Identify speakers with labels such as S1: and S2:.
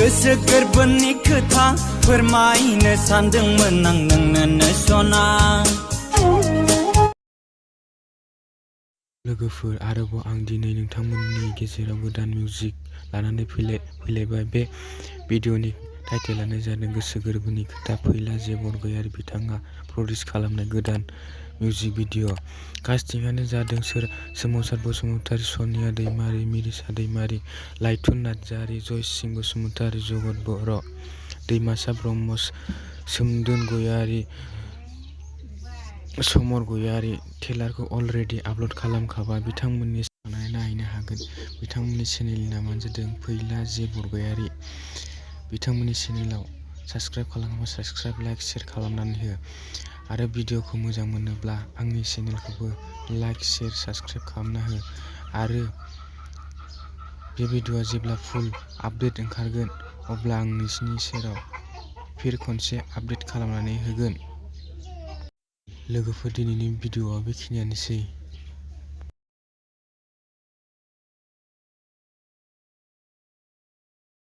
S1: गोसो गोरबोनि खोथा फोरमायनो सानदोंमोन आं नोंनो सना।
S2: लोगोफोर, आरोबाव आं दिनै नोंथांमोननि गेजेराव गोदान मिउजिक लानानै फैलायबाय। बे भिडिअ'नि टाइटेलानो जादों गोसो गोरबोनि खोथा। फैला जे बरगयारी बिथाङा प्रडिउस खालामनाय गोदान मिउजिक भिडिअ'। कास्टिंआनो जादों सोमावसार बसुमतारी, सनिया दैमारी, मिरिसा दैमारी, लाइथुन नार्जारी, जयसिं बसुमतारी, जगत बर', दैमासा ब्रह्म, सोमदोन गयारी, समर गयारी। ट्रेलारखौ अलरेडि आपल'ड खालामखाबाय, बिथांमोननि थांनानै नायनो हागोन। बिथांमोननि चेनेलनि नामानो जादों फैला जे बरगयारी। बिथांमोननि चेनेलाव साबस्क्राइब खालामाबा साबस्क्राइब, लाइक, शेयार खालामनानै हो। आरो भिडिअ'खौ मोजां मोनोब्ला आंनि चेनेलखौबो लाइक, शेयार, साबस्क्राइब खालामना हो। आरो बे भिडिअ'आ जेब्ला फुल आपडेट ओंखारगोन अब्ला आं नोंसिनि सेराव फिन खनसे आपडेट खालामनानै होगोन। लोगोफोर, दिनैनि भिडिअ'आ बेखिनियानोसै।